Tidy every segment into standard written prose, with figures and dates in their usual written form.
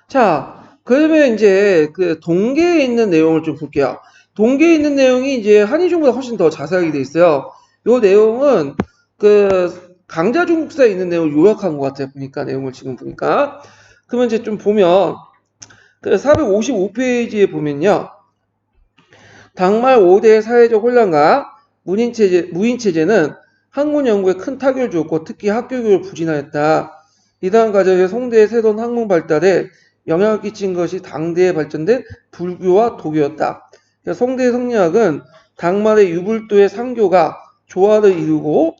자, 그러면 이제 그 동계에 있는 내용을 좀 볼게요. 동계에 있는 내용이 이제 한의중보다 훨씬 더 자세하게 돼 있어요. 요 내용은 그 강자중국사에 있는 내용을 요약한 것 같아요. 보니까 내용을 지금 보니까. 그러면 이제 좀 보면 그 455페이지에 보면요. 당말 5대 사회적 혼란과 무인체제는 학문 연구에 큰 타격을 주었고 특히 학교 교육을 부진하였다. 이러한 과정에 송대의 새로운 학문 발달에 영향을 끼친 것이 당대에 발전된 불교와 도교였다. 그러니까 송대의 성리학은 당말의 유불도의 상교가 조화를 이루고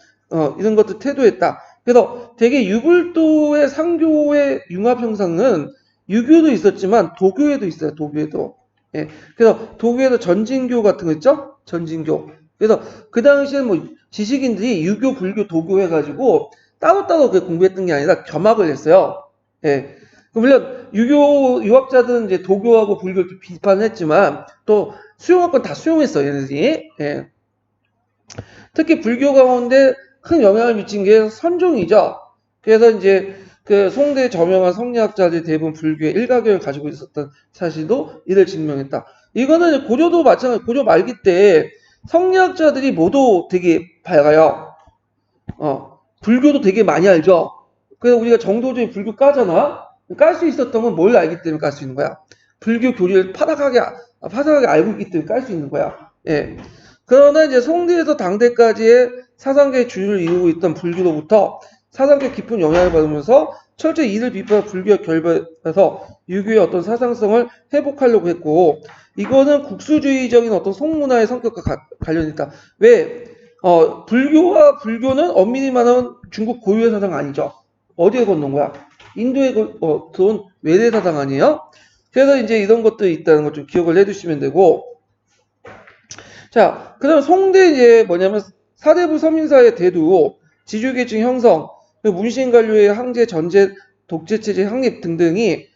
이런 것들 태도했다. 그래서 되게 유불도의 상교의 융합 형상은 유교도 있었지만 도교에도 있어요. 도교에도. 예. 그래서 도교에도 전진교 같은 거 있죠? 전진교. 그래서 그 당시에 뭐 지식인들이 유교, 불교, 도교 해가지고 따로따로 그 공부했던 게 아니라 겸학을 했어요. 예. 물론 유교 유학자들은 이제 도교하고 불교를 비판했지만 또 수용할 건 다 수용했어요. 얘네들이. 예. 특히 불교 가운데 큰 영향을 미친 게 선종이죠. 그래서 이제 그 송대 저명한 성리학자들이 대부분 불교의 일가견을 가지고 있었던 사실도 이를 증명했다. 이거는 고려도 마찬가지, 고려 말기 때 성리학자들이 모두 되게 밝아요. 불교도 되게 많이 알죠. 그래서 우리가 정도적인 불교 까잖아. 깔 수 있었던 건 뭘 알기 때문에 깔 수 있는 거야. 불교 교리를 파닥하게 알고 있기 때문에 깔 수 있는 거야. 예. 그러나 이제 송대에서 당대까지의 사상계의 주류를 이루고 있던 불교로부터 사상계 깊은 영향을 받으면서 철저히 이를 비판한 불교와 결별해서 유교의 어떤 사상성을 회복하려고 했고, 이거는 국수주의적인 어떤 송문화의 성격과 관련이 있다. 왜? 불교와 불교는 엄밀히 말하면 중국 고유의 사상 아니죠. 어디에 건넌 거야? 인도에 들어온 외래 사상 아니에요? 그래서 이제 이런 것들이 있다는 걸 좀 기억을 해두시면 되고, 자, 그다음 송대 이제 뭐냐면 사대부 서민사의 대두, 지주계층 형성, 문신관료의 항제, 전제, 독재체제 확립 등등이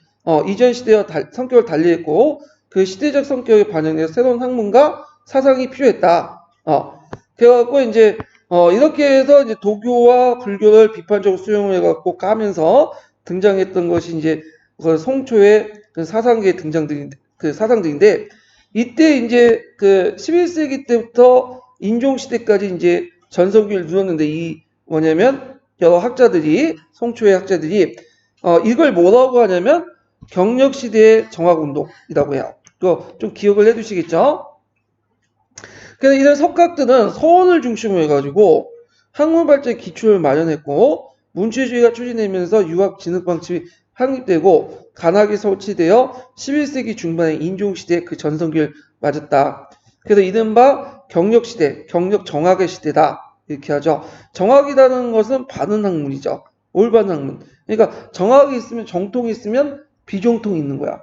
이전 시대와 성격을 달리했고 그 시대적 성격에 반영해서 새로운 학문과 사상이 필요했다. 그래갖고 이제 이렇게 해서 이제 도교와 불교를 비판적으로 수용해갖고 가면서 등장했던 것이 이제 그 송초의 그 사상계의 그 사상들인데 이때 이제 그 11세기 때부터 인종시대까지 이제 전성기를 누렸는데 이 뭐냐면 여러 학자들이 송초의 학자들이 이걸 뭐라고 하냐면 경력시대의 정학운동이라고 해요. 그거 좀 기억을 해두시겠죠? 그래서 이런 석학들은 서원을 중심으로 해가지고 학문 발전의 기초를 마련했고 문체주의가 추진되면서 유학 진학 방침이 확립되고 간학이 설치되어 11세기 중반의 인종시대 그 전성기를 맞았다. 그래서 이른바 경력시대, 경력 정학의 시대다. 이렇게 하죠. 정학이라는 것은 바른 학문이죠. 올바른 학문. 그러니까 정학이 있으면 정통이 있으면 비정통이 있는 거야.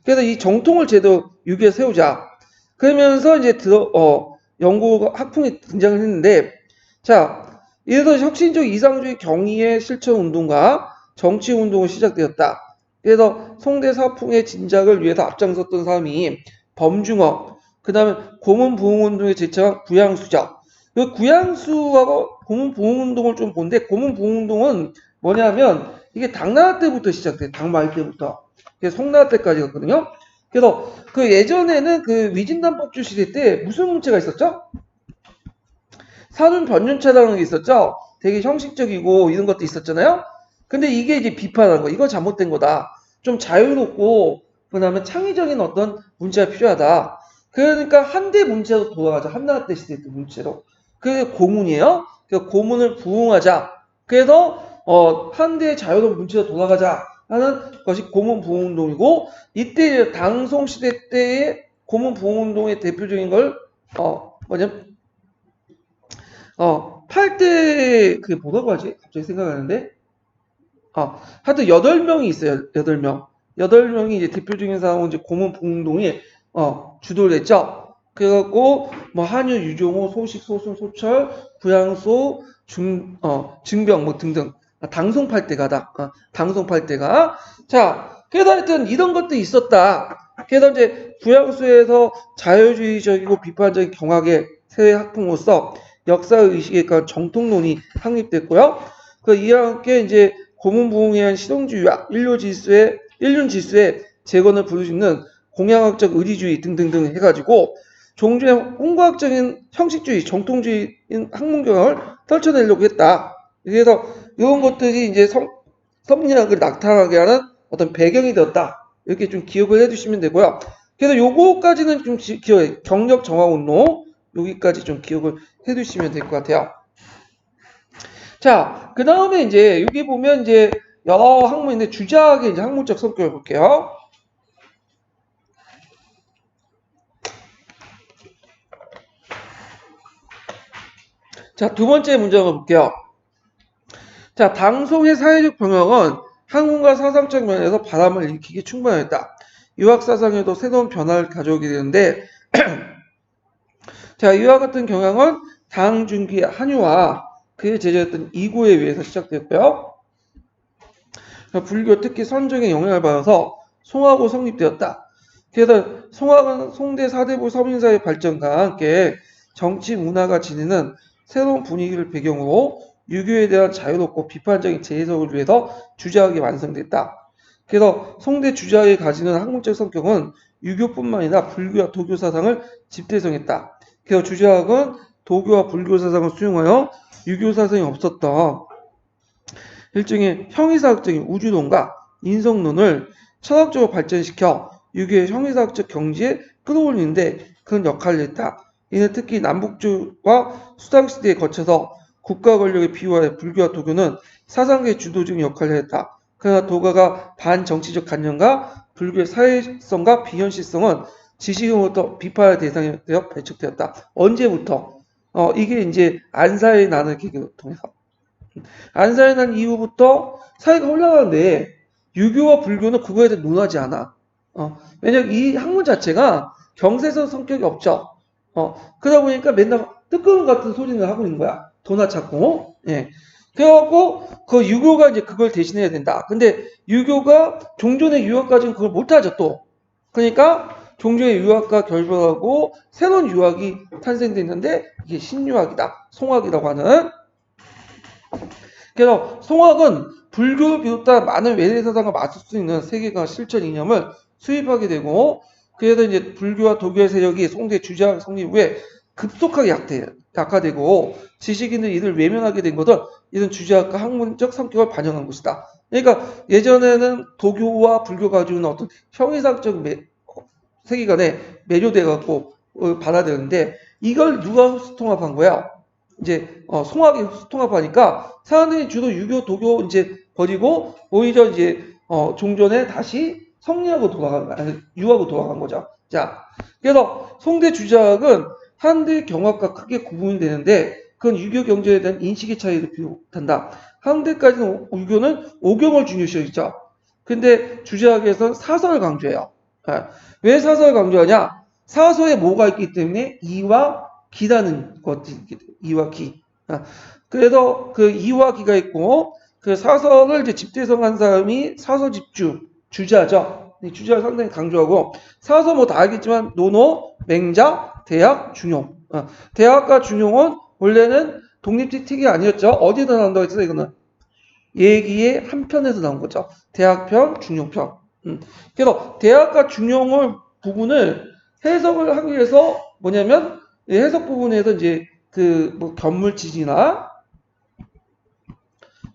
그래서 이 정통을 제대로 유기에 세우자. 그러면서 이제 연구 학풍이 등장을 했는데, 자, 이래서 혁신적 이상주의 경의의 실천 운동과 정치 운동이 시작되었다. 그래서 송대 사풍의 진작을 위해서 앞장섰던 사람이 범중어, 그 다음에 고문 부흥 운동에 제청한 구양수죠. 그 구양수하고 고문 부흥 운동을 좀 본데, 고문 부흥 운동은 뭐냐면 이게 당나라 때부터 시작돼. 당말 때부터. 그래서 송나라 때까지 갔거든요. 그래서 그 예전에는 그 위진단법주 시대 때 무슨 문제가 있었죠? 사륜 변륜차라는 게 있었죠? 되게 형식적이고 이런 것도 있었잖아요? 근데 이게 이제 비판하는 거. 이거 잘못된 거다. 좀 자유롭고, 그 다음에 창의적인 어떤 문제가 필요하다. 그러니까 한대 문체로 돌아가자. 한나라 때 시대 때 문체로. 그게 고문이에요. 그 고문을 부흥하자. 그래서, 한대의 자유로운 문체로 돌아가자. 하는 것이 고문 부흥운동이고, 이때 당송 시대 때의 고문 부흥운동의 대표적인 걸, 뭐냐면, 8대, 그게 뭐라고 하지? 갑자기 생각하는데? 하여튼 8명이 있어요. 8명. 8명이 이제 대표적인 사람은 이제 고문 부흥동이, 주도를 했죠. 그래갖고, 뭐, 한유, 유종호, 소식, 소순, 소철, 구양소, 증병, 뭐, 등등. 당송팔대가다. 당송팔대가. 자, 그래서 하여튼 이런 것도 있었다. 그래서 이제 구양소에서 자유주의적이고 비판적인 경학의 세계 학풍으로서 역사의식에 관한 정통론이 확립됐고요. 이와 함께 이제 고문부흥에 의한 실용주의와 인류질서의 인륜 질서의 재건을 부를 수 있는 공양학적 의리주의 등등등 해가지고 종주의 홍과학적인 형식주의, 정통주의인 학문경영을 떨쳐내려고 했다. 그래서 이런 것들이 이제 성리학을 나타나게 하는 어떤 배경이 되었다. 이렇게 좀 기억을 해두시면 되고요. 그래서 요거까지는 좀 기억해. 경력 정화 운동 여기까지 좀 기억을 해두시면 될 것 같아요. 자, 그 다음에 이제 여기 보면 이제 여러 학문인데 주작의 이제 학문적 성격을 볼게요. 자, 두 번째 문장을 볼게요. 자, 당송의 사회적 병역은 학문과 사상적 면에서 바람을 일으키기 충분했다. 유학 사상에도 새로운 변화를 가져오게 되는데, 자, 이와 같은 경향은 당중기 한유와 그의 제자였던 이고에 의해서 시작됐고요. 불교 특히 선정의 영향을 받아서 송화고 성립되었다. 그래서 송화는 송대 사대부 서민사의 발전과 함께 정치 문화가 지니는 새로운 분위기를 배경으로 유교에 대한 자유롭고 비판적인 재해석을 위해서 주자학이 완성됐다. 그래서 송대 주자학이 가지는 학문적 성격은 유교뿐만 아니라 불교와 도교 사상을 집대성했다. 그래서 주자학은 도교와 불교 사상을 수용하여 유교 사상이 없었던 일종의 형이사학적인 우주론과 인성론을 철학적으로 발전시켜 유교의 형이사학적 경지에 끌어올리는데 그런 역할을 했다. 이는 특히 남북주와 수당시대에 거쳐서 국가 권력의 비유하여 불교와 도교는 사상계의 주도적인 역할을 했다. 그러나 도가가 반정치적 관념과 불교의 사회성과 비현실성은 지식으로부터 비판의 대상이 되어 배척되었다. 언제부터? 이게 이제 안사의 난을 계기로 통해서. 안사에 난 이후부터 사회가 흘러가는데 유교와 불교는 그거에 대해 논하지 않아. 왜냐면 이 학문 자체가 경세성 성격이 없죠. 그러다 보니까 맨날 뜨거운 같은 소리를 하고 있는 거야. 도나 찾고. 예. 그래갖고 그 유교가 이제 그걸 대신해야 된다. 근데 유교가 종전의 유학까지는 그걸 못하죠 또. 그러니까 종전의 유학과 결별하고 새로운 유학이 탄생됐는데 이게 신유학이다. 송학이라고 하는. 그래서 송학은 불교를 비롯한 많은 외래 사상과 맞설 수 있는 세계관 실천 이념을 수입하게 되고 그래서 이제 불교와 도교의 세력이 송대 주작 성립 후에 급속하게 약화되고 지식인들이 이를 외면하게 된 것은 이런 주작과 학문적 성격을 반영한 것이다. 그러니까 예전에는 도교와 불교가 가지고 있는 어떤 형이상적 세계관에 매료돼 갖고 받아들였는데 이걸 누가 흡수통합한 거야? 이제 송학이 흡수통합하니까 사람들이 주로 유교, 도교 이제 버리고 오히려 이제 종전에 다시 성리학으로 돌아간 거야. 유학으로 돌아간 거죠. 자, 그래서 송대 주작은 한대 경학과 크게 구분이 되는데 그건 유교 경전에 대한 인식의 차이를 비롯한다. 한대까지는 유교는 오경을 중요시했죠. 근데 주작에서는 사설을 강조해요. 왜 사설을 강조하냐? 사서에 뭐가 있기 때문에 이와 기라는 것이 이와 기. 그래서 그 이와 기가 있고 그 사설을 이제 집대성한 사람이 사서 집주 주자죠. 주자를 상당히 강조하고 사서 뭐 다 알겠지만 노노, 맹자, 대학, 중용. 대학과 중용은 원래는 독립틱이 아니었죠. 어디서 나온다고 했어요 이거는? 얘기의 한 편에서 나온 거죠. 대학편, 중용편. 그래서 대학과 중용을 부분을 해석을 하기 위해서 뭐냐면 해석 부분에서 이제 그 뭐 견물지지나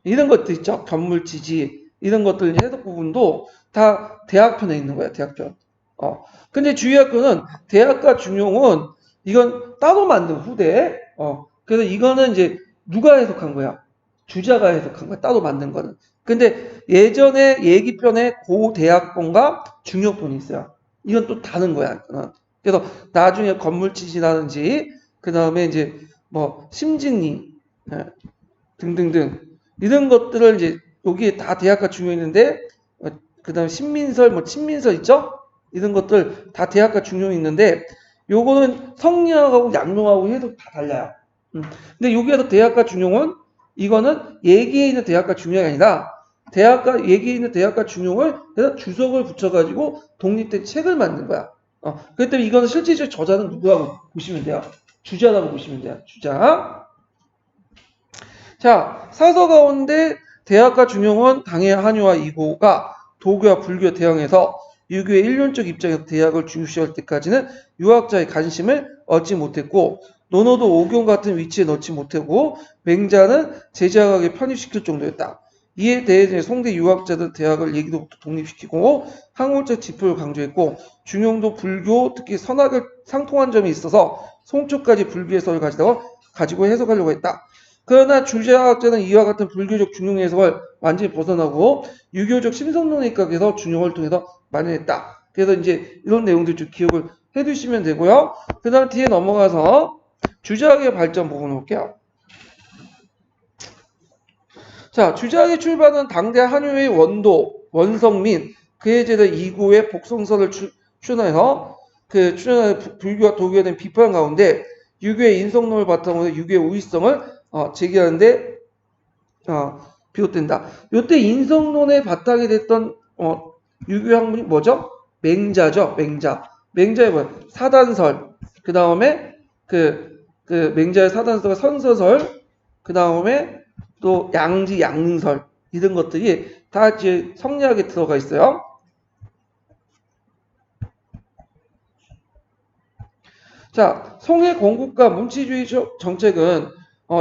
이런 것들 있죠. 견물지지 이런 것들 해석 부분도 다 대학편에 있는 거야. 대학편. 근데 주의학교는 대학과 중용은 이건 따로 만든 후대. 그래서 이거는 이제 누가 해석한 거야? 주자가 해석한 거야. 따로 만든 거는. 근데 예전에 얘기편에 고대학본과 중용본이 있어요. 이건 또 다른 거야. 그래서 나중에 건물지지라든지 그 다음에 이제 뭐 심증리 등등등 이런 것들을 이제 여기에 다 대학과 중요 있는데 그 다음에 신민설 뭐 친민설 있죠? 이런 것들 다 대학과 중요 있는데 요거는 성리학하고 양론하고 해도 다 달라요. 근데 여기에서 대학과 중용은 이거는 얘기에 있는 대학과 중용이 아니라 대학과 얘기에 있는 대학과 중용을 그래서 주석을 붙여가지고 독립된 책을 만든 거야. 그렇기 때문에 이거는 실질적 저자는 누구라고 보시면 돼요? 주자라고 보시면 돼요. 주자. 자, 사서 가운데 대학과 중용은 당의 한유와 이고가 도교와 불교에 대항해서 유교의 일륜적 입장에서 대학을 중시할 때까지는 유학자의 관심을 얻지 못했고 논어도 오경 같은 위치에 넣지 못하고 맹자는 제자각에 편입시킬 정도였다. 이에 대해 송대 유학자들 대학을 얘기도부터 독립시키고 학문적 지표를 강조했고 중용도 불교 특히 선학을 상통한 점이 있어서 송초까지 불교 해석을 가지고 해석하려고 했다. 그러나 주제학자는 이와 같은 불교적 중용 해석을 완전히 벗어나고 유교적 심성론에 입각해서 중용을 통해서 만연했다. 그래서 이제 이런 내용들 좀 기억을 해두시면 되고요. 그 다음 뒤에 넘어가서 주제학의 발전 부분을 볼게요. 자, 주제학의 출발은 당대 한유의 원도, 원성민, 그의 제자 이구의 복성서를 출연해서 불교와 도교에 대한 비판 가운데 유교의 인성론을 바탕으로 유교의 우위성을 제기하는데 비롯된다. 이때 인성론의 바탕이 됐던 유교 학문이 뭐죠? 맹자죠. 맹자의 뭐야? 사단설. 그 다음에 맹자의 사단설과 선서설. 그 다음에 또 양지 양설 이런 것들이 다 이제 성리학에 들어가 있어요. 자, 송의 건국과 문치주의 정책은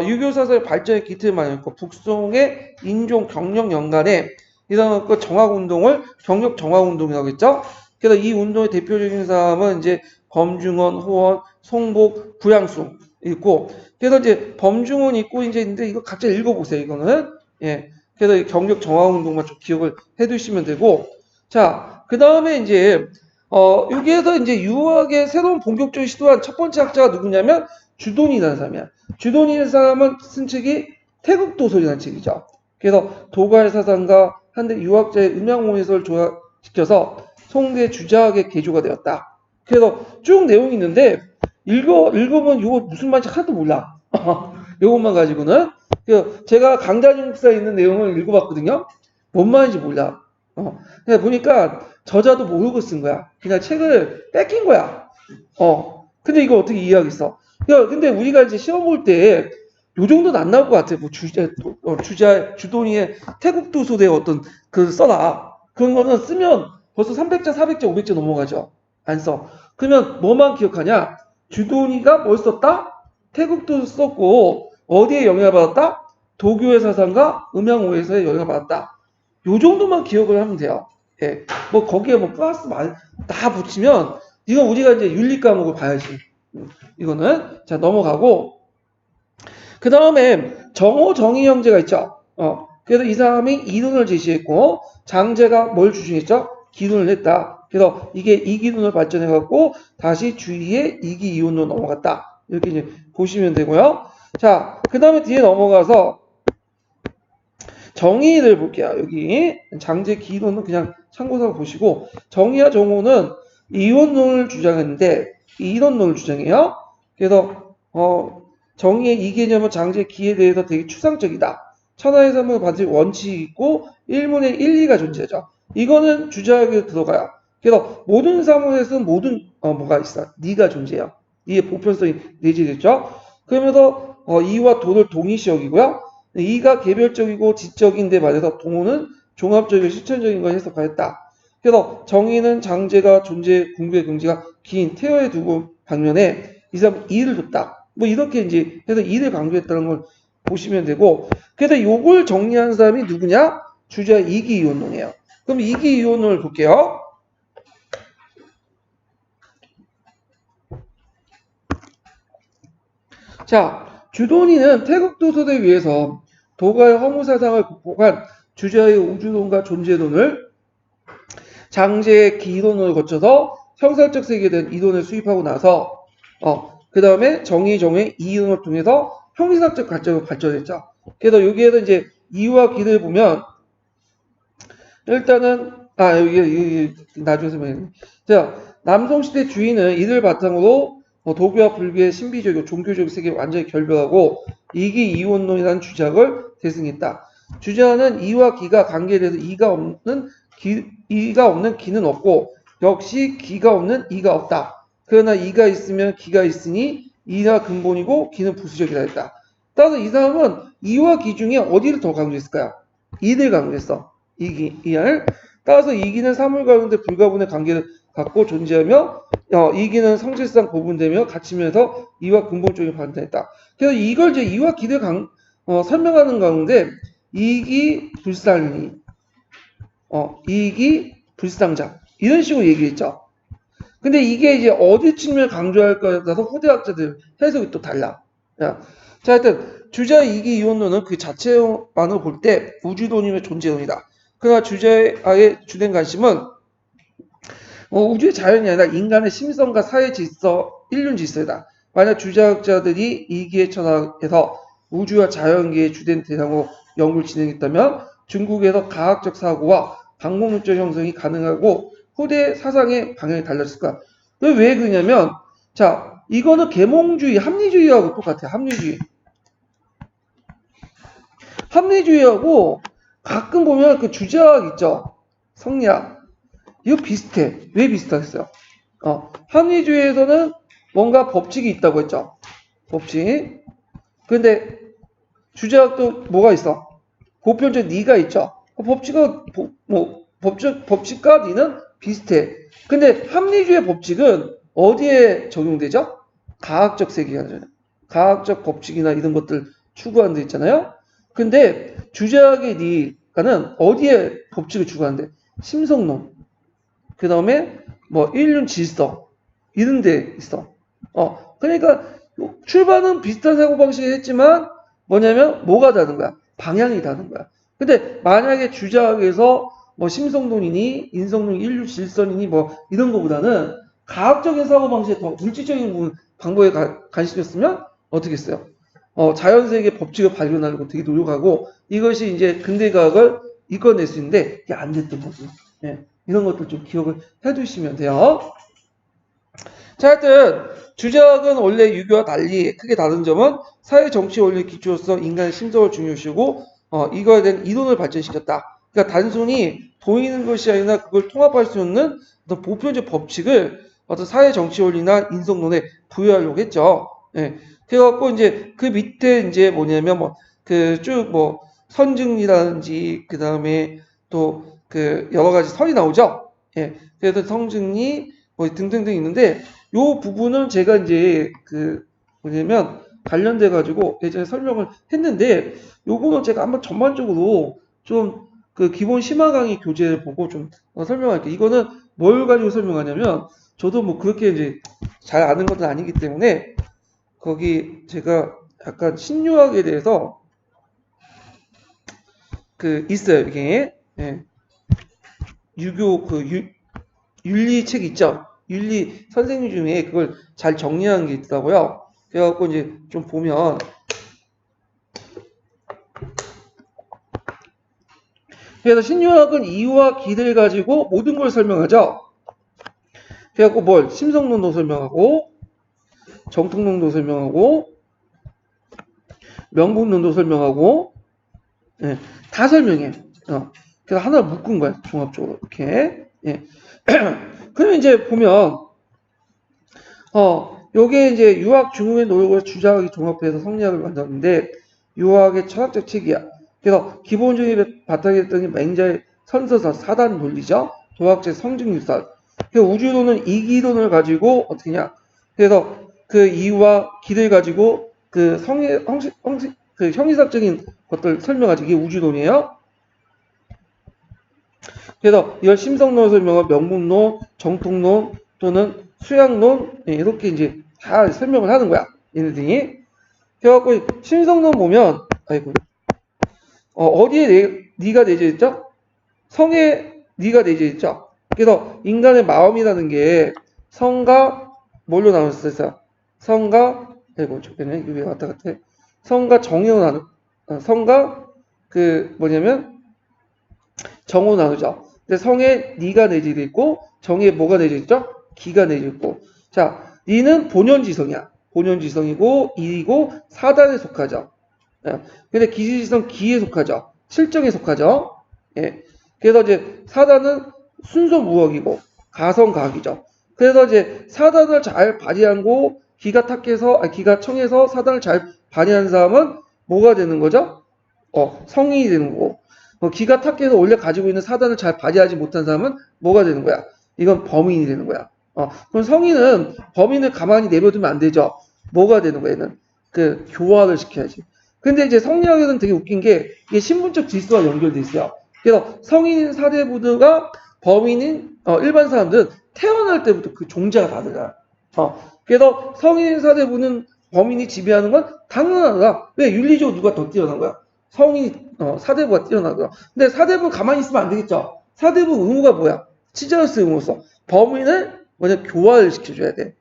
유교 사상의 발전의 기틀을 마련했고 북송의 인종 경력 연간에 이런 정학운동을 경력 정학운동이라고 했죠. 그래서 이 운동의 대표적인 사람은 이제 범중원, 호원, 송복, 구양수 있고 그래서 이제 범중원 있고 이제 근데 이거 각자 읽어보세요. 이거는 예. 그래서 경력 정학운동만 좀 기억을 해두시면 되고 자, 그 다음에 이제 여기에서 이제 유학의 새로운 본격적인 시도한 첫 번째 학자가 누구냐면 주돈이라는 사람이야. 주돈이라는 사람은 쓴 책이 태국도설이라는 책이죠. 그래서 도가의 사상과 한대 유학자의 음양오해설을 조합시켜서 송대 주자학의 개조가 되었다. 그래서 쭉 내용이 있는데 읽어보면 이거 무슨 말인지 하나도 몰라. 이것만 가지고는. 제가 강단용 목사에 있는 내용을 읽어봤거든요. 뭔 말인지 몰라. 그냥 보니까 저자도 모르고 쓴 거야. 그냥 책을 뺏긴 거야. 근데 이거 어떻게 이해하겠어? 근데 우리가 이제 시험 볼 때 요 정도는 안 나올 것 같아. 뭐 주돈이의 태국도서대 어떤 써라. 그런 거는 쓰면 벌써 300자, 400자, 500자 넘어가죠. 안 써. 그러면 뭐만 기억하냐? 주돈이가 뭘 썼다? 태국도서 썼고 어디에 영향을 받았다? 도교의 사상과 음양오해서에 영향을 받았다. 요 정도만 기억을 하면 돼요. 예. 뭐 거기에 뭐 플러스 다 붙이면 이건 우리가 이제 윤리 과목을 봐야지. 이거는 자 넘어가고 그 다음에 정호 정의 형제가 있죠. 그래서 이 사람이 이론을 제시했고 장제가 뭘 주장했죠? 기론을 했다. 그래서 이게 이기론을 발전해 갖고 다시 주의의 이기 이론으로 넘어갔다. 이렇게 이제 보시면 되고요. 자, 그 다음에 뒤에 넘어가서 정의를 볼게요. 여기 장제 기론은 그냥 참고서 보시고 정의와 정호는 이원론을 주장했는데 이론론을 주장해요. 그래서 정의의 이 개념은 장제 기에 대해서 되게 추상적이다. 천하의 삶을 받을 원칙이 있고 일문의 일리가 존재하죠. 이거는 주장하게 들어가요. 그래서 모든 사물에서는 모든 뭐가 있어? 니가 존재해요. 니의 보편성이 내재됐죠. 그러면서 이와 도를 동일시 여기고요. 이가 개별적이고 지적인데 말해서 동호는 종합적이고 실천적인 걸 해석하였다. 그래서 정의는 장제가 존재, 궁극의 경지가 긴 태어의 두 방면에 이 사람 이를 뒀다. 뭐 이렇게 이제 해서 이를 강조했다는 걸 보시면 되고 그래서 요걸 정리한 사람이 누구냐? 주자 이기이원론이에요. 그럼 이기이원론을 볼게요. 자, 주돈이는 태국도서에 의해서 도가의 허무사상을 극복한 주자의 우주론과 존재론을 장제의 기이론을 거쳐서 형상적 세계에 대한 이론을 수입하고 나서 그 다음에 정의, 정의, 이론을 통해서 형이상적 관점을 발전했죠. 그래서 여기에서 이제 이와 기를 보면 일단은 여기 나중에 설명해. 자, 남성시대 주의는 이를 바탕으로 도교와 불교의 신비적이고 종교적 세계를 완전히 결별하고 이기 이원론이라는 주장을 대승했다. 주장은 이와 기가 관계돼서 이가 없는 기는 없고 역시 기가 없는 이가 없다. 그러나 이가 있으면 기가 있으니 이가 근본이고 기는 부수적이다 했다. 따라서 이 사람은 이와 기 중에 어디를 더 강조했을까요? 이를 강조했어. 이를. 따라서 이기는 사물 가운데 불가분의 관계를 갖고 존재하며 이기는 성질상 구분되며 갇히면서 이와 근본적인 반대했다. 그래서 이걸 이제 이와 기대 설명하는 가운데 이기 불상이 이기 불상자 이런 식으로 얘기했죠. 근데 이게 이제 어디 측면을 강조할 거에 따라서 후대학자들 해석이 또 달라. 자, 하여튼 주자의 이기 이원론은 그 자체만으로 볼 때 우주론이며 존재론이다. 그러나 주자의 주된 관심은 우주의 자연이 아니라 인간의 심성과 사회 질서, 인륜 질서이다. 만약 주자학자들이 이기의 철학에서 우주와 자연계의 주된 대상으로 연구를 진행했다면 중국에서 과학적 사고와 방법론적 형성이 가능하고 후대 사상의 방향이 달랐을 거야. 왜 그러냐면, 자, 이거는 계몽주의, 합리주의하고 똑같아요. 합리주의하고 가끔 보면 그 주자학 있죠. 성리학. 이거 비슷해. 왜 비슷하겠어요? 합리주의에서는 뭔가 법칙이 있다고 했죠. 법칙. 근데 주자학도 뭐가 있어? 보편적 리가 있죠. 법칙은 법칙과 리는 비슷해. 근데 합리주의 법칙은 어디에 적용되죠? 과학적 세계관이잖아요. 과학적 법칙이나 이런 것들 추구하는 데 있잖아요. 근데 주자학의 리가는 어디에 법칙을 추구하는데? 심성론. 그 다음에 뭐 인륜 질서 이런 데 있어. 그러니까 출발은 비슷한 사고방식을 했지만 뭐냐면 뭐가 다른 거야? 방향이 다른 거야. 근데 만약에 주자학에서 뭐 심성론이니 인성론 인륜 질서이니 뭐 이런 거보다는 과학적인 사고방식에 더 물질적인 부분 방법에 관심이었으면 어떻게 했어요? 자연세계 법칙을 발견하려고 되게 노력하고 이것이 이제 근대과학을 이끌어낼 수 있는데 이게 안 됐던 거죠. 네. 이런 것들 좀 기억을 해두시면 돼요. 자, 하여튼 주자학은 원래 유교와 달리 크게 다른 점은 사회 정치 원리 기초로서 인간의 심성을 중요시하고 이거에 대한 이론을 발전시켰다. 그러니까 단순히 보이는 것이 아니라 그걸 통합할 수 있는 어떤 보편적 법칙을 어떤 사회 정치 원리나 인성론에 부여하려고 했죠. 예. 그래갖고 이제 그 밑에 이제 뭐냐면 뭐 선증이라든지 그 다음에 또 그 여러 가지 설이 나오죠. 예. 그래서 성증리 뭐 등등등 있는데 요 부분은 제가 이제 그 뭐냐면 관련돼 가지고 예전에 설명을 했는데 요거는 제가 한번 전반적으로 좀 그 기본 심화 강의 교재를 보고 좀 설명할게요. 이거는 뭘 가지고 설명하냐면 저도 뭐 그렇게 이제 잘 아는 것은 아니기 때문에 거기 제가 약간 신유학에 대해서 그 있어요. 이게 예. 유교 윤리 책 있죠. 윤리 선생님 중에 그걸 잘 정리한 게 있더라고요. 그래갖고 이제 좀 보면 그래서 신유학은 이유와 기를 가지고 모든 걸 설명하죠. 그래갖고 뭘 심성론도 설명하고 정통론도 설명하고 명분론도 설명하고 예, 다 설명해. 그래서 하나를 묶은 거야 종합적으로 이렇게. 예. 그러면 이제 보면 요게 이제 유학 중흥의 노력을 주자학이 종합해서 성리학을 만들었는데 유학의 철학적 책이야. 그래서 기본적인 바탕에 있던 게 맹자의 선서사 사단 논리죠. 도학제 성증유설. 그래서 우주론은 이기론을 가지고 어떻게냐. 그래서 그 이유와 기를 가지고 그 그 형이삭적인 것들 설명하지. 이게 우주론이에요. 그래서 이걸 심성론을 설명한 명분론, 정통론 또는 수양론 이렇게 이제 다 설명을 하는 거야. 얘네들이. 그래갖고 심성론 보면 아이고 어디에 니가 내재 있죠? 성에 니가 내재 있죠? 그래서 인간의 마음이라는 게 성과 뭘로 나눴었어요? 성과 아이고 저기네 이게 왜 왔다 갔다 해? 성과 정으로 성과 그 뭐냐면 정으로 나누죠. 근데 성에 니가 내재돼 있고 정에 뭐가 내재 있죠? 기가 내재 있고. 자, 니는 본연지성이야. 본연지성이고 이고 사단에 속하죠. 예. 근데 기지지성 기에 속하죠. 실정에 속하죠. 예. 그래서 이제 사단은 순서 무역이고 가성가학이죠. 그래서 이제 사단을 잘 발휘하고 기가 청해서 사단을 잘 발휘한 사람은 뭐가 되는 거죠? 성인이 되는 거고. 기가 탁해서 원래 가지고 있는 사단을 잘 발휘하지 못한 사람은 뭐가 되는 거야? 이건 범인이 되는 거야. 그럼 성인은 범인을 가만히 내버두면 안 되죠. 뭐가 되는 거야? 얘는 그 교화를 시켜야지. 근데 이제 성리학에는 되게 웃긴 게 이게 신분적 질서와 연결돼 있어요. 그래서 성인인 사대부가 범인인 일반 사람들은 태어날 때부터 그 존재가 다르잖아. 그래서 성인인 사대부는 범인이 지배하는 건 당연하다. 왜? 윤리적으로 누가 더 뛰어난 거야? 성인이 사대부가 뛰어난 거야. 근데 사대부는 가만히 있으면 안 되겠죠. 사대부 의무가 뭐야? 치자로서 의무로서 범인을 먼저 교화를 시켜줘야 돼.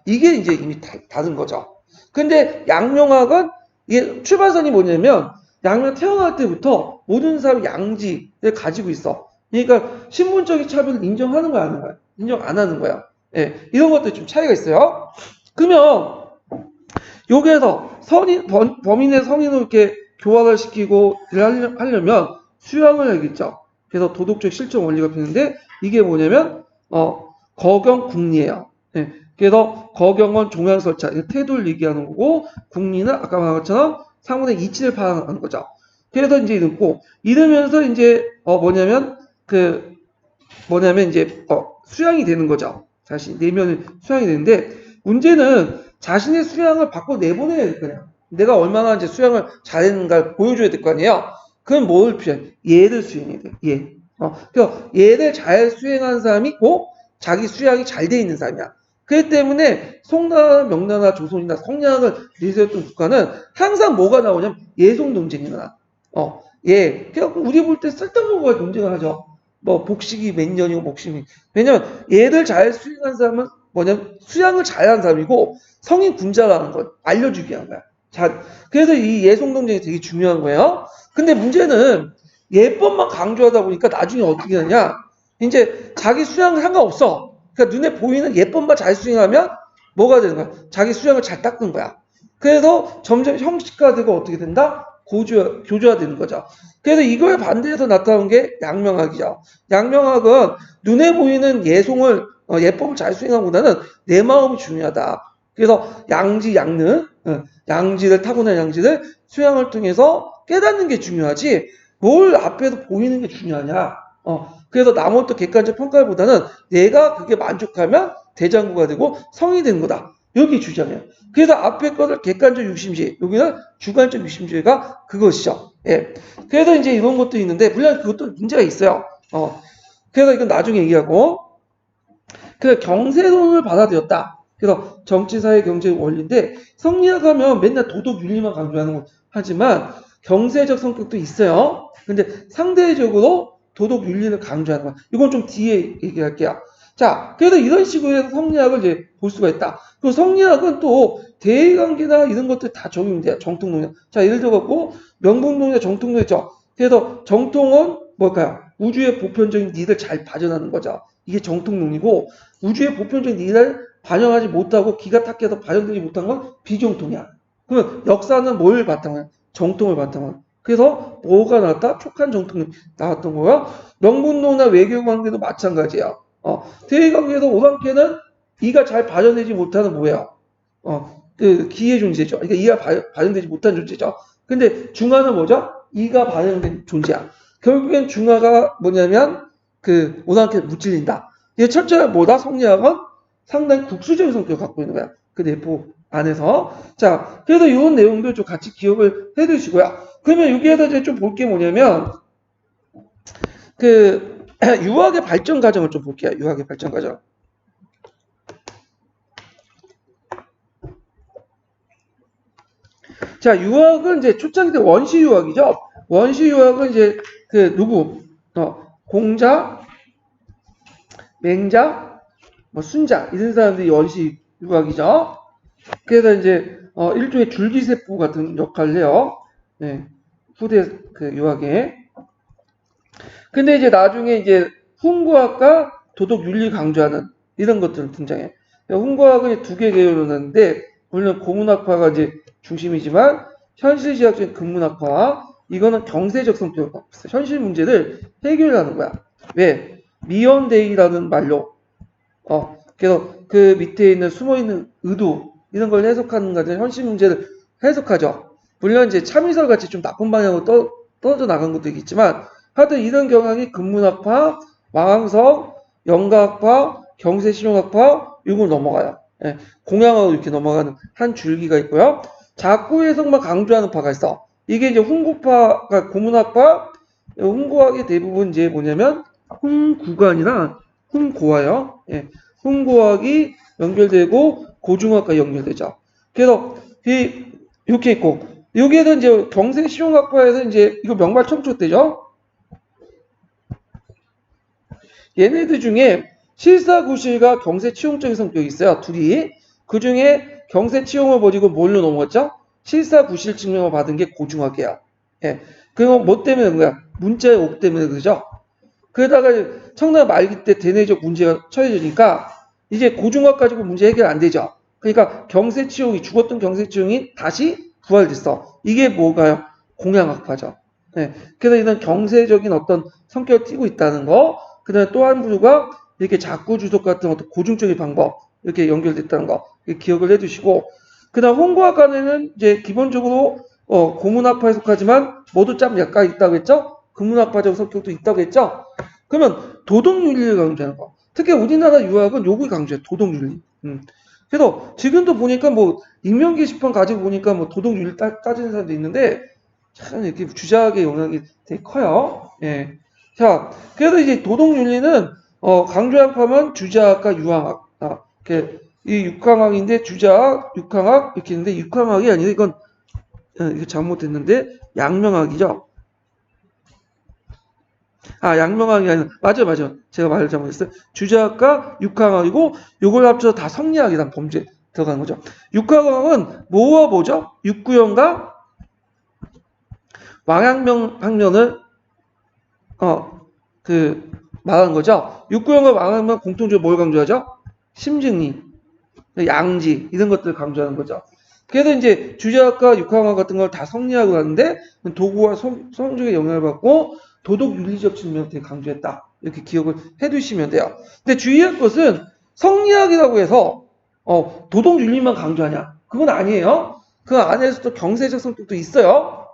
이게 이제 이미 다른 거죠. 근데 양명학은 이게 출발선이 뭐냐면 양명 태어날 때부터 모든 사람이 양지를 가지고 있어. 그러니까 신분적인 차별을 인정하는 거야, 안 하는 거야? 인정 안 하는 거야. 예, 이런 것도 좀 차이가 있어요. 그러면 여기에서 범인의 성인을 이렇게 교화를 시키고 하려면 수양을 해야겠죠. 그래서 도덕적 실천 원리가 필요한데 이게 뭐냐면 거경 국리예요. 예, 그래서 거경은 종양설차 태도를 얘기하는 거고 국리는 아까 말한 것처럼 상문의 이치를 파악하는 거죠. 그래서 이제 이러면서 이제 이제 수양이 되는 거죠. 자신 내면의 수양이 되는데 문제는 자신의 수양을 밖으로 내보내야 될 거냐. 내가 얼마나 이제 수양을 잘했는가를 보여줘야 될 거 아니에요. 그럼 뭘 필요해? 예를 수행해야 돼. 예. 그러니까 예를 잘 수행한 사람이 꼭 자기 수양이 잘 돼 있는 사람이야. 그렇기 때문에 송나라, 명나라, 조선이나 성리학을 내세웠던 국가는 항상 뭐가 나오냐면 예송 논쟁이 나와. 예. 그냥 우리 볼 때 쓸데없는 거에 논쟁을 하죠. 뭐 복식이 몇 년이고 복식이. 왜냐면 예를 잘 수행한 사람은 뭐냐면 수양을 잘한 사람이고 성인 군자라는 걸 알려주기 위한 거야. 자, 그래서 이 예송 논쟁이 되게 중요한 거예요. 근데 문제는 예법만 강조하다 보니까 나중에 어떻게 되냐? 이제 자기 수양은 상관없어. 그러니까 눈에 보이는 예법만 잘 수행하면 뭐가 되는 거야? 자기 수양을 잘 닦는 거야. 그래서 점점 형식화되고 어떻게 된다? 교조화되는 거죠. 그래서 이거에 반대해서 나타난 게 양명학이죠. 양명학은 눈에 보이는 예송을 예법을 잘 수행하기보다는 내 마음이 중요하다. 그래서 양지를 타고난 양지를 수양을 통해서 깨닫는 게 중요하지 뭘 앞에서 보이는 게 중요하냐. 그래서 남원도 객관적 평가보다는 내가 그게 만족하면 대장구가 되고 성이 되는 거다. 여기 주장이에요. 그래서 앞에 것을 객관적 육심주의, 여기는 주관적 육심주의가 그것이죠. 예. 그래서 이제 이런 것도 있는데, 물론 그것도 문제가 있어요. 그래서 이건 나중에 얘기하고, 그래서 경세론을 받아들였다. 그래서 정치, 사회, 경제 원리인데, 성리학하면 맨날 도덕 윤리만 강조하는 거 하지만, 경세적 성격도 있어요. 근데 상대적으로 도덕 윤리를 강조하는 거야. 이건 좀 뒤에 얘기할게요. 자, 그래서 이런 식으로 해서 성리학을 이제 볼 수가 있다. 그 성리학은 또 대의관계나 이런 것들 다 적용이 돼요. 정통론이야. 자, 예를 들어갖고 명분론이나 정통론 있죠. 그래서 정통은 뭘까요? 우주의 보편적인 니를 잘 발현하는 거죠. 이게 정통론이고 우주의 보편적인 니를 반영하지 못하고 기가 탁해서 발현되지 못한 건 비정통이야. 그러면 역사는 뭘 바탕으로? 정통을 바탕으로. 그래서 뭐가 나왔다? 촉한 정통이 나왔던 거야. 명분론이나 외교관계도 마찬가지야. 대의관계에서 오랑캐는 이가 잘 발현되지 못하는 뭐예요? 그 기의 존재죠. 그러니까 이가 발현되지 못한 존재죠. 근데 중화는 뭐죠? 이가 발현된 존재야. 결국엔 중화가 뭐냐면 그 오랑캐 무찔린다. 이게 첫째가 뭐다? 성리학은 상당히 국수적인 성격을 갖고 있는 거야. 그 내부 안에서. 자, 그래서 이런 내용들 좀 같이 기억을 해 두시고요. 그러면 여기에서 이제 좀 볼 게 뭐냐면 그 유학의 발전 과정을 좀 볼게요. 유학의 발전 과정. 자, 유학은 이제 초창기 때 원시 유학이죠. 원시 유학은 이제 그 누구? 공자, 맹자, 뭐 순자 이런 사람들이 원시 유학이죠. 그래서 이제 일종의 줄기세포 같은 역할을 해요. 네, 후대 그 유학에. 근데 이제 나중에 이제 훈구학과 도덕 윤리 강조하는 이런 것들을 등장해. 훈구학은 두 개 계열로 나는데 물론 고문학파가 이제 중심이지만 현실지향적인 근문학파 이거는 경세적 성격을 갖고 있어. 현실 문제를 해결하는 거야. 왜? 미연대의라는 말로 그래서 그 밑에 있는 숨어있는 의도 이런 걸 해석하는 거죠. 현실 문제를 해석하죠. 물론 이제 참이설 같이 좀 나쁜 방향으로 떨어져 나간 것도 있겠지만 하여튼 이런 경향이 근문학파, 왕왕성, 영가학파, 경세실용학파 이거 넘어가요. 예, 공양하고 이렇게 넘어가는 한 줄기가 있고요. 자꾸 해석만 강조하는 파가 있어. 이게 이제 훈구파가 고문학파, 훈구학의 대부분 이제 뭐냐면 훈구관이나 훈고와요. 예, 훈고학이 연결되고 고중학과 연결되죠. 그래서 이렇게 있고 여기에서 이제 경세실용학파에서 이제 이거 명발 청초대죠. 얘네들 중에 실사구실과 경세치용적인 성격이 있어요. 둘이. 그 중에 경세치용을 버리고 뭘로 넘어갔죠? 실사구실 증명을 받은 게 고중학이에요. 예. 그거 뭐 때문에 그런 거야? 문자의 옥 때문에 그러죠? 그러다가 청나라 말기 때 대내적 문제가 처해지니까 이제 고중학 가지고 문제 해결 안 되죠. 그러니까 경세치용이 죽었던 경세치용이 다시 부활됐어. 이게 뭐가요? 공양학파죠. 네. 그래서 이런 경세적인 어떤 성격을 띠고 있다는 거. 그다음에 또 한 부류가 이렇게 작구 주석 같은 어떤 고중적인 방법 이렇게 연결됐다는 거 기억을 해두시고 그다음 홍보학과는 이제 기본적으로 고문학파에 속하지만 모두 짬 약간 있다고 했죠. 근문학파적 성격도 있다고 했죠. 그러면 도덕윤리를 강조하는 거. 특히 우리나라 유학은 요걸 강조해. 도덕윤리. 그래서 지금도 보니까 뭐 익명 게시판 가지고 보니까 뭐 도덕윤리 따지는 사람도 있는데 참 이렇게 주자학의 영향이 되게 커요. 예. 자, 그래서 이제 도덕윤리는 강조한 파면 주자학과 유학학. 이 육강학인데 주자학, 육강학 이렇게 있는데 육강학이 아니라 이건 이거 잘못했는데 양명학이죠. 양명학이 아니라 맞아. 제가 말을 잘못했어요. 주자학과 육강학이고 요걸 합쳐서 다 성리학이란 범죄 들어가는 거죠. 육강학은 뭐와 뭐죠? 육구형과 왕양명 학년을 말하는 거죠. 육구형과 왕양명 공통적으로 뭘 강조하죠? 심증리, 양지 이런 것들을 강조하는 거죠. 그래서 이제 주자학과 육강학 같은 걸 다 성리학을 하는데 도구와 성적에 영향을 받고 도덕 윤리적 측면을 되게 강조했다. 이렇게 기억을 해두시면 돼요. 근데 주의할 것은 성리학이라고 해서 도덕 윤리만 강조하냐? 그건 아니에요. 그 안에서도 경세적 성격도 있어요.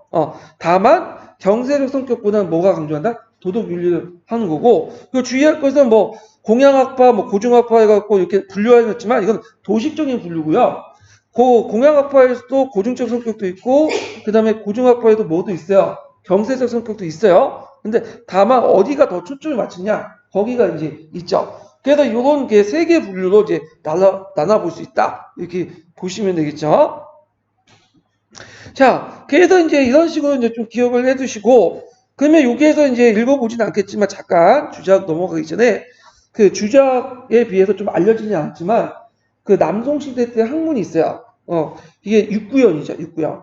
다만 경세적 성격보다는 뭐가 강조한다? 도덕 윤리를 하는 거고. 그 주의할 것은 뭐 공양학파, 뭐 고중학파 해갖고 이렇게 분류하였지만 이건 도식적인 분류고요. 공양학파에서도 고중적 성격도 있고 그 다음에 고중학파에도 뭐도 있어요. 경세적 성격도 있어요. 근데 다만 어디가 더 초점을 맞추냐 거기가 이제 있죠. 그래서 이런 게 세 개 분류로 이제 나눠볼 수 있다. 이렇게 보시면 되겠죠. 자, 그래서 이제 이런 식으로 이제 좀 기억을 해두시고 그러면 여기에서 이제 읽어보진 않겠지만 잠깐 주작 넘어가기 전에 그 주작에 비해서 좀 알려지지 않았지만 그 남송시대 때 학문이 있어요. 이게 육구연이죠, 육구연.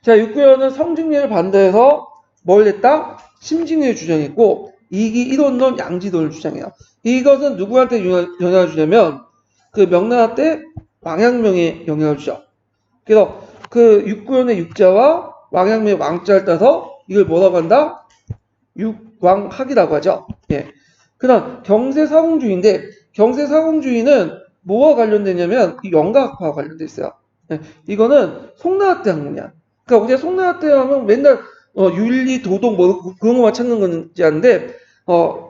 자, 육구연은 성직례를 반대해서 뭘 했다? 심직례를 주장했고, 이기 일원론 양지도를 주장해요. 이것은 누구한테 영향을 주냐면, 그 명나라 때 왕양명에 영향을 주죠. 그래서 그 육구연의 육자와 왕양명의 왕자를 따서 이걸 뭐라고 한다? 육왕학이라고 하죠. 예. 그 다음 경세사공주의인데 경세사공주의는 뭐와 관련되냐면 이 영가학파와 관련돼 있어요. 예. 이거는 송나라 때 학문이야. 그러니까 우리가 송나라 때 하면 맨날 윤리, 도덕 뭐 그런 것만 찾는 건지 아는데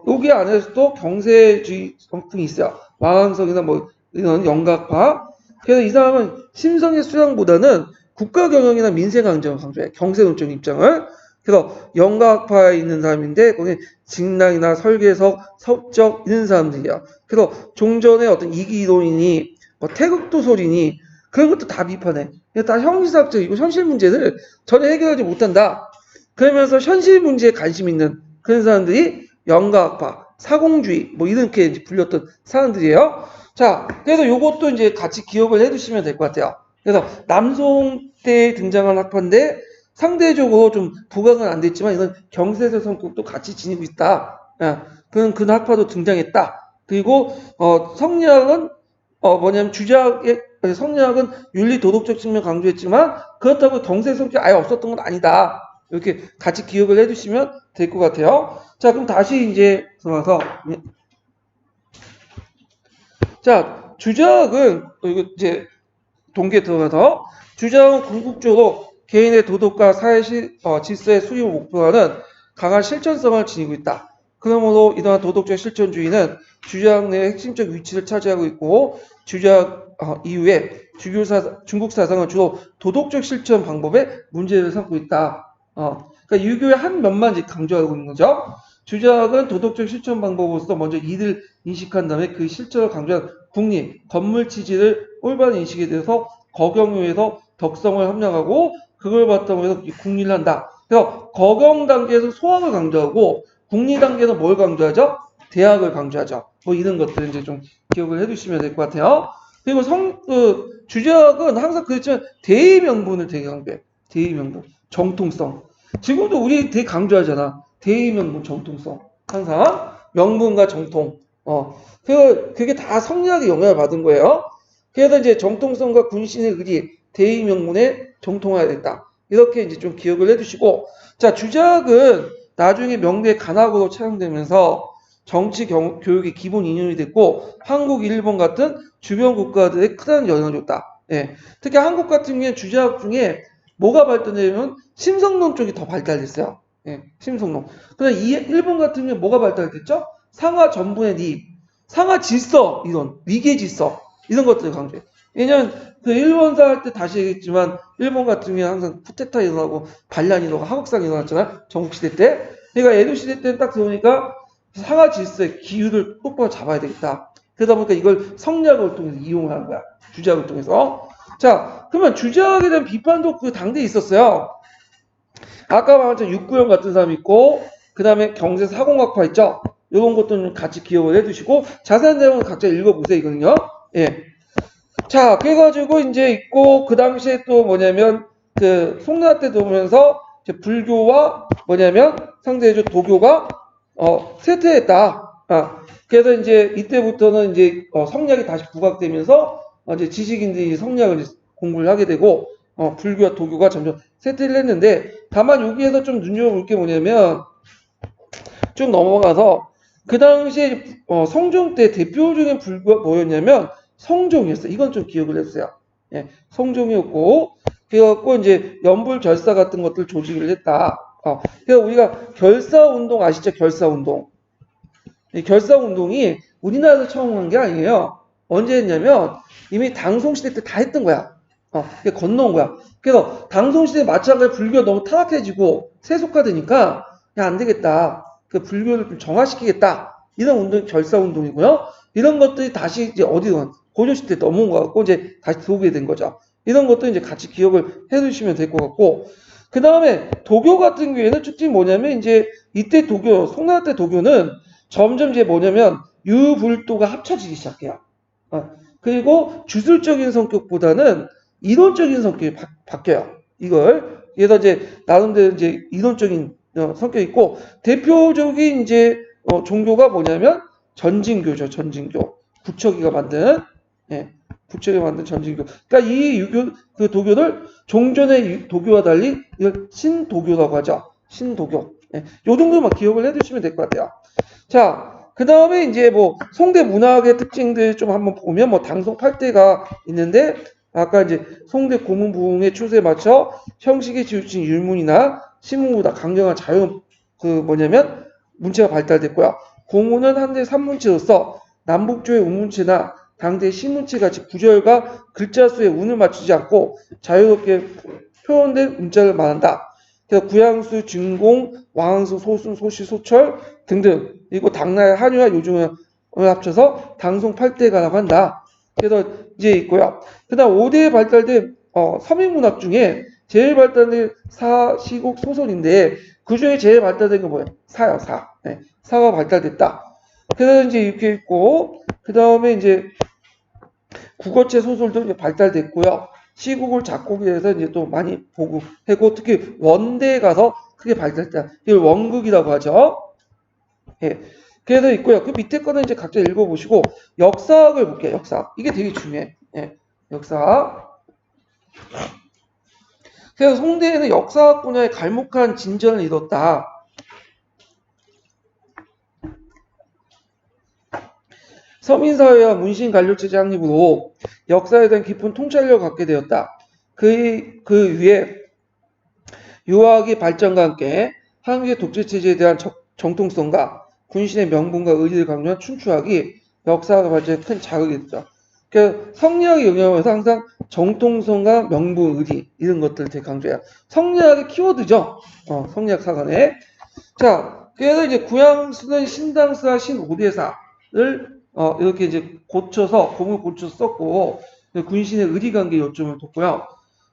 여기 안에서도 경세주의 성품이 있어요. 왕왕성이나 뭐 이런 영가학파. 그래서 이 사람은 심성의 수양보다는 국가 경영이나 민생 강점을 강조해. 경세론적 입장을. 그래서 영가학파에 있는 사람인데 거기 직랑이나 설계석, 서적 이런 사람들이야. 그래서 종전의 어떤 이기이론이니 뭐 태극도설이니 그런 것도 다 비판해. 다 형이사학적이고 현실 문제를 전혀 해결하지 못한다. 그러면서 현실 문제에 관심 있는 그런 사람들이 영가학파, 사공주의 뭐 이렇게 불렸던 사람들이에요. 자, 그래서 요것도 이제 같이 기억을 해두시면 될 것 같아요. 그래서 남송 때 등장한 학파인데 상대적으로 좀 부각은 안 됐지만 이건 경세적 성격도 같이 지니고 있다. 그런 학파도 등장했다. 그리고 성리학은 뭐냐면 주자의 성리학은 윤리 도덕적 측면 강조했지만 그렇다고 경세 성격 아예 없었던 건 아니다. 이렇게 같이 기억을 해두시면 될 것 같아요. 자, 그럼 다시 이제 들어가서 자, 주자학은 이제 동계 들어가서 주자학은 궁극적으로 개인의 도덕과 사회 질서의 수립을 목표로 하는 강한 실천성을 지니고 있다. 그러므로 이러한 도덕적 실천주의는 주자학 내의 핵심적 위치를 차지하고 있고 주자학 이후에 중국 사상은 주로 도덕적 실천 방법에 문제를 삼고 있다. 그러니까 유교의 한 면만 강조하고 있는 거죠. 주자학은 도덕적 실천 방법으로서 먼저 이를 인식한 다음에 그 실천을 강조한 국립, 건물 취지를 올바른 인식에 대해서 거경유에서 덕성을 함량하고 그걸 바탕으로 해서 국리를 한다. 그래서 거경 단계에서 소학을 강조하고 국리 단계에서 뭘 강조하죠? 대학을 강조하죠. 뭐 이런 것들 이제 좀 기억을 해두시면 될 것 같아요. 그리고 주자학은 항상 그랬지만 대의 명분을 되게 강조해. 대의 명분, 정통성. 지금도 우리 되게 강조하잖아. 대의 명분, 정통성. 항상 명분과 정통. 그게 다 성리학의 영향을 받은 거예요. 그래서 이제 정통성과 군신의 의리, 대의 명분에 정통해야 된다. 이렇게 이제 좀 기억을 해두시고, 자, 주자학은 나중에 명대의 간학으로 차용되면서 정치 교육의 기본 인연이 됐고, 한국, 일본 같은 주변 국가들에 큰 영향을 줬다. 예. 특히 한국 같은 경우에 주자학 중에 뭐가 발달되냐면 심성론 쪽이 더 발달됐어요. 예, 심성론. 그다음 일본 같은 경우에 뭐가 발달됐죠? 상하 전분의 리, 상하 질서 이론, 위계 질서 이런 것들을 강조해. 왜냐면 그 일본사 할 때 다시 얘기했지만 일본 같은 경우에 항상 쿠데타 일어나고 반란이 일어나고 하극상이 일어났잖아요. 전국시대 때. 그러니까 에도 시대 때는 딱 들어오니까 상하 질서의 기율을 똑바로 잡아야 되겠다. 그러다 보니까 이걸 성리학을 통해서 이용을 한 거야. 주자학을 통해서. 자, 그러면 주자학에 대한 비판도 그 당대에 있었어요. 아까 말한 육구형 같은 사람이 있고, 그 다음에 경제 사공학파 있죠? 이런 것도 좀 같이 기억을 해두시고, 자세한 내용은 각자 읽어보세요, 이거는요. 예. 자, 그래가지고 이제 있고, 그 당시에 또 뭐냐면, 그 송나라 때 보면서 불교와 뭐냐면 상대적 도교가 쇠퇴했다. 그래서 이제 이때부터는 이제 성리학이 다시 부각되면서 이제 지식인들이 성리학을 공부를 하게 되고 불교와 도교가 점점 쇠퇴를 했는데 다만 여기에서 좀 눈여겨볼 게 뭐냐면 쭉 넘어가서 그 당시에 성종 때 대표적인 불교가 뭐였냐면 성종이었어요. 이건 좀 기억을 했어요. 예, 성종이었고 그래갖고 이제 연불결사 같은 것들 조직을 했다. 그래서 우리가 결사운동 아시죠? 결사운동. 이 결사운동이 우리나라에서 처음 한 게 아니에요. 언제 했냐면 이미 당송시대 때 다 했던 거야. 건너온 거야. 그래서 당송시대 마찬가지로 불교가 너무 타락해지고 세속화되니까 야, 안 되겠다. 그 불교를 좀 정화시키겠다. 이런 운동이 결사운동이고요. 이런 것들이 다시 이제 어디든 고려시대 때 넘어온 것 같고 이제 다시 들어오게 된 거죠. 이런 것도 이제 같이 기억을 해두시면 될 것 같고 그 다음에 도교 같은 경우에는 특징이 뭐냐면 이제 이때 도교, 송나라 때 도교는 점점 이제 뭐냐면 유불도가 합쳐지기 시작해요. 그리고 주술적인 성격보다는 이론적인 성격이 바뀌어요. 이걸 그래서 이제 나름대로 이제 이론적인 성격이 있고 대표적인 이제 종교가 뭐냐면 전진교죠. 전진교. 부처기가 만든 부처기가 만든 전진교. 그러니까 이 유교 그 도교를 종전의 도교와 달리 이걸 신도교라고 하죠. 신도교. 요 정도만 기억을 해두시면 될 것 같아요. 자, 그 다음에 이제 뭐 송대 문학의 특징들 좀 한번 보면 뭐 당송 8대가 있는데 아까 이제 송대 고문부흥의 추세에 맞춰 형식에 지우친 율문이나 시문보다 강경한 자유 그 뭐냐면 문체가 발달됐고요. 고문은 한대 산문체로서 남북조의 운문체나 당대 시문체 같이 구절과 글자 수에 운을 맞추지 않고 자유롭게 표현된 문자를 말한다. 그래서 구양수, 진공, 왕수, 소순, 소시, 소철 등등 그리고 당나라 한유와 요중을 합쳐서 당송 8대가라고 한다. 그래서 이제 있고요. 그 다음 5대에 발달된 서민문학 중에 제일 발달된 사, 시곡, 소설인데 그 중에 제일 발달된 건 뭐예요? 사요, 사. 사가 발달됐다. 그래서 이제 이렇게 있고 그 다음에 이제 국어체 소설도 이제 발달됐고요. 시국을 작곡에 해서 이제 또 많이 보고 했고 특히 원대에 가서 크게 발달했다. 이걸 원극이라고 하죠. 예. 그래서 있고요. 그 밑에 거는 이제 각자 읽어보시고 역사학을 볼게요. 역사학. 이게 되게 중요해. 예. 역사학. 그래서 송대에는 역사학 분야에 갈목한 진전을 이뤘다. 서민사회와 문신관료체제 확립으로 역사에 대한 깊은 통찰력을 갖게 되었다. 그 위에 유학의 발전과 함께 항제 독재 체제에 대한 정통성과 군신의 명분과 의리를 강조한 춘추학이 역사가 발전에 큰 자극이 됐죠. 그러니까 성리학의 영향을 항상 정통성과 명분, 의리 이런 것들을 되게 강조해요. 성리학의 키워드죠. 성리학 사관에. 자, 그래서 이제 구양수는 신당사 신오대사를 이렇게 이제 고쳐서 공을 고쳐서 썼고 군신의 의리관계 요점을 뒀고요.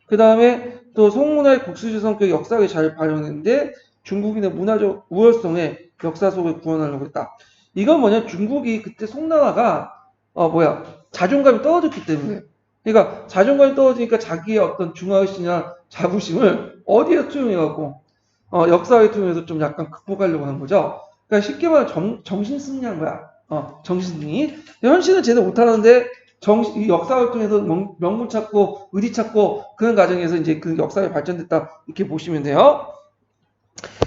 그 다음에 또 송문화의 국수지 성격 역사학에 잘 반영했는데 중국인의 문화적 우월성에 역사 속을 구현하려고 했다. 이건 뭐냐? 중국이 그때 송나라가 자존감이 떨어졌기 때문에. 그러니까 자존감이 떨어지니까 자기의 어떤 중화의식이나 자부심을 어디에 투영해갖고 역사를 통해서 좀 약간 극복하려고 하는 거죠. 그러니까 쉽게 말하면 정신 승리한 거야. 정신 승리. 현실은 제대로 못하는데 이 역사를 통해서 명분 찾고 의리 찾고 그런 과정에서 이제 그 역사가 발전됐다 이렇게 보시면 돼요.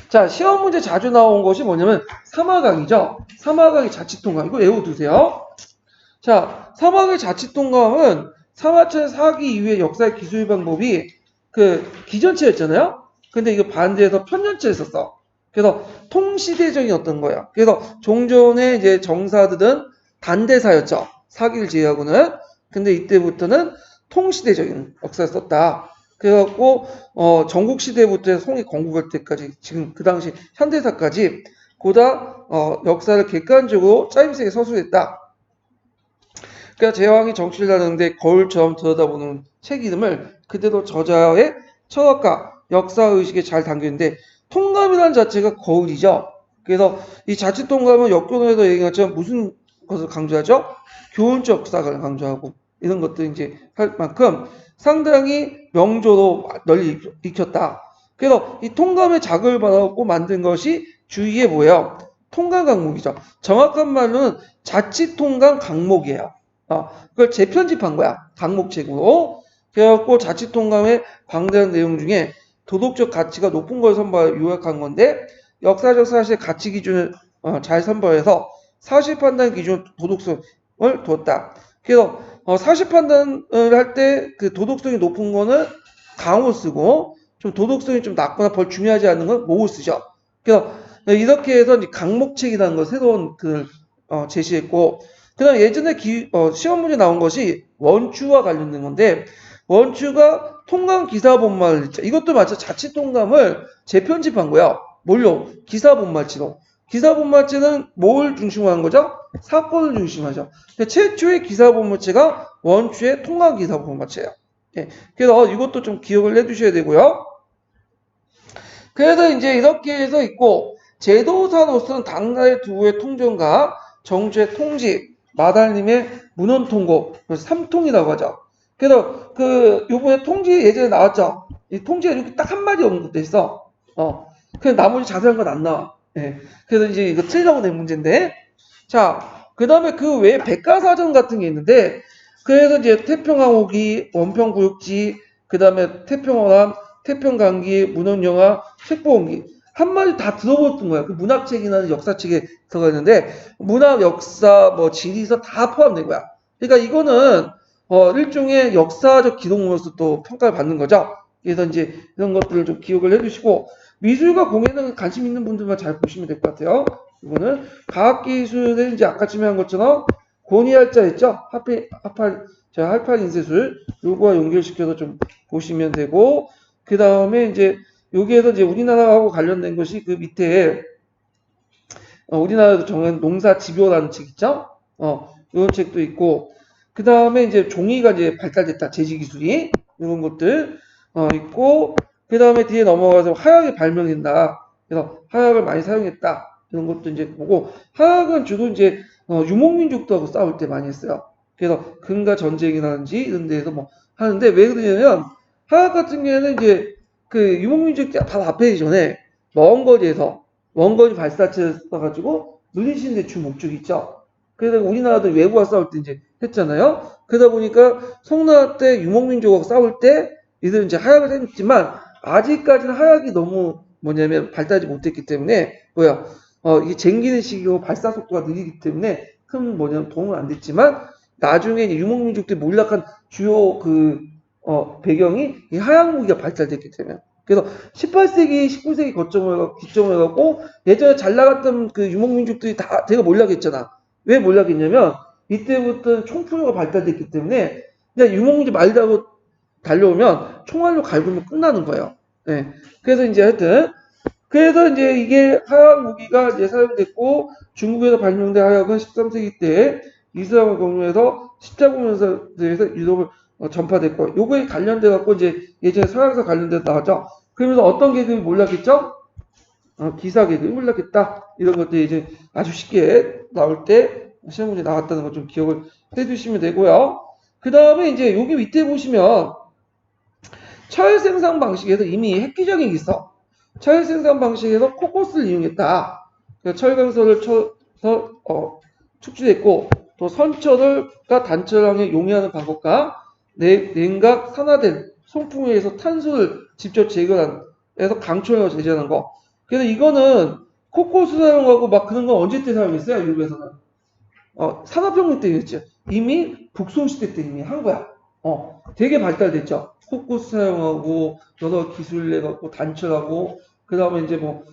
자, 시험 문제 자주 나온 것이 뭐냐면 사마강이죠. 사마강의 자치통감 이거 외워두세요. 자, 사마강의 자치통감은 사마천 사기 이후의 역사의 기술 방법이 그 기전체였잖아요. 근데 이거 반대해서 편년체였었어. 그래서 통시대적인 어떤 거야. 그래서 종전의 이제 정사들은 단대사였죠. 사기를 제외하고는. 근데 이때부터는 통시대적인 역사를 썼다. 그래갖고 전국시대부터 송이 건국할 때까지 지금 그 당시 현대사까지 보다 역사를 객관적으로 짜임새에 서술했다. 그러니까 제왕이 정치를 다루는데 거울처럼 들여다보는 책 이름을 그대로 저자의 철학과 역사의식에 잘 담겼는데 통감이라는 자체가 거울이죠. 그래서 이 자치통감은 역교론에서 얘기한 것처럼 무슨 것을 강조하죠? 교훈적 역사를 강조하고 이런 것들 이제 할 만큼 상당히 명조로 널리 익혔다. 그래서 이 통감의 자극을 받았고 만든 것이 주위에 뭐예요? 통감 강목이죠. 정확한 말로는 자치통감 강목이에요. 그걸 재편집한 거야. 강목책으로. 그래갖고 자치통감의 방대한 내용 중에 도덕적 가치가 높은 걸 요약한 건데 역사적 사실의 가치 기준을 잘 선별해서 사실 판단 기준 도덕성을 뒀다. 그래서 사실 판단을 할 때 그 도덕성이 높은 거는 강으로 쓰고 좀 도덕성이 좀 낮거나 벌 중요하지 않는 건 모로 쓰죠. 그래서 이렇게 해서 강목책이라는 걸 새로운 제시했고 그다음 예전에 시험 문제 나온 것이 원추와 관련된 건데 원추가 통감 기사본말 있죠. 이것도 마찬가지 자치통감을 재편집한 거야. 뭘로? 기사본말지로. 기사본말체는 뭘 중심으로 한 거죠? 사건을 중심하죠. 최초의 기사본말체가 원추의 통감 기사본말체예요. 예. 그래서 이것도 좀 기억을 해두셔야 되고요. 그래서 이제 이렇게 해서 있고 제도사로서는 당나라의 두부의 통전과 정주의 통지, 마달님의 문헌통고, 삼통이라고 하죠. 그래서 요번에 통지 예전에 나왔죠. 이 통지가 이렇게 딱 한마디 없는 것도 있어. 그냥 나머지 자세한 건 안 나와. 예. 그래서 이제 이거 틀리려고 낸 문제인데. 자, 그 다음에 그 외에 백과사전 같은 게 있는데, 그래서 이제 태평항옥이, 원평구역지, 그 다음에 태평어람, 태평강기, 문헌영화, 책보원기. 한마디 다 들어봤던 거야. 그 문학책이나 역사책에 들어가 있는데, 문학, 역사, 지리서 다 포함된 거야. 그러니까 이거는, 일종의 역사적 기록으로서 또 평가를 받는 거죠. 그래서 이제 이런 것들을 좀 기억을 해주시고, 미술과 공예는 관심 있는 분들만 잘 보시면 될 것 같아요. 이거는 과학기술은 이제 아까쯤에 한 것처럼 권위할자 있죠? 할팔 인쇄술 요거와 연결시켜서 좀 보시면 되고 그 다음에 이제 여기에서 이제 우리나라하고 관련된 것이 그 밑에 우리나라도 정한 농사 집요라는 책 있죠? 이런 책도 있고 그 다음에 이제 종이가 이제 발달됐다 제지 기술이 이런 것들 있고 그 다음에 뒤에 넘어가서 하약이 발명된다. 그래서 하약을 많이 사용했다. 이런 것도 이제 보고 하약은 주로 이제 유목민족들하고 싸울 때 많이 했어요. 그래서 금가 전쟁이라든지 이런 데에서 하는데 왜 그러냐면 하약 같은 경우에는 이제 그 유목민족 바로 앞에 전에 먼 거리에서 원거리 발사체를 써가지고 물리치는 데 주 목적이 있죠. 그래서 우리나라도 외국과 싸울 때 이제 했잖아요. 그러다 보니까 송나라 때 유목민족하고 싸울 때 이들은 이제 하약을 했지만 아직까지는 하약이 너무 발달하지 못했기 때문에 이게 쟁기는 시기고 발사 속도가 느리기 때문에 큰 도움은 안 됐지만 나중에 유목민족들이 몰락한 주요 배경이 이 하약 무기가 발달됐기 때문에 그래서 18세기, 19세기 기점을 해갖고 예전에 잘 나갔던 그 유목민족들이 다 되게 몰락했잖아. 왜 몰락했냐면 이때부터 총포효가 발달됐기 때문에 그냥 유목민족 말다고 달려오면 총알로 갈구면 끝나는 거예요. 네. 그래서 이제 하여튼 그래서 이제 이게 화약 무기가 이제 사용됐고 중국에서 발명된 화약은 13세기 때 이슬람을 공유해서 십자군에서 유럽을 전파됐고 요거에 관련돼 갖고 이제 예전에 서양에서 관련돼서 나왔죠. 그러면서 어떤 계급이 몰락했죠? 기사 계급이 몰락했다. 이런 것들이 이제 아주 쉽게 나올 때 시험 문제 나왔다는 거 좀 기억을 해두시면 되고요. 그 다음에 이제 여기 밑에 보시면 철 생산 방식에서 이미 획기적인 게 있어. 철 생산 방식에서 코코스를 이용했다. 철강서를 축출했고 또 선철을과 단철왕에 용이하는 방법과 냉각 산화된 송풍에 의해서 탄소를 직접 제거해서 강철로 제재하는 거. 그래서 이거는 코코스 사용하고 막 그런 건 언제 때 사용했어요? 유럽에서는 산업혁명 때 했죠. 이미 북송시대 때 이미 한 거야. 되게 발달됐죠. 코코스 사용하고 여러 기술 내갖고 단철하고 그 다음에 이제 뭐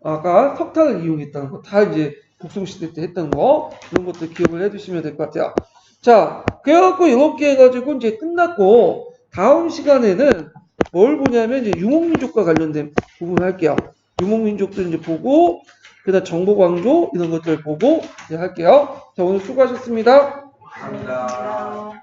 아까 석탄을 이용했다는 거 다 이제 북송시대 때 했던 거 이런 것들 기억을 해두시면 될 것 같아요. 자, 그래갖고 이렇게 해가지고 이제 끝났고 다음 시간에는 뭘 보냐면 이제 유목민족과 관련된 부분을 할게요. 유목민족들 이제 보고 그다음 정보광조 이런 것들 보고 이제 할게요. 자, 오늘 수고하셨습니다. 감사합니다.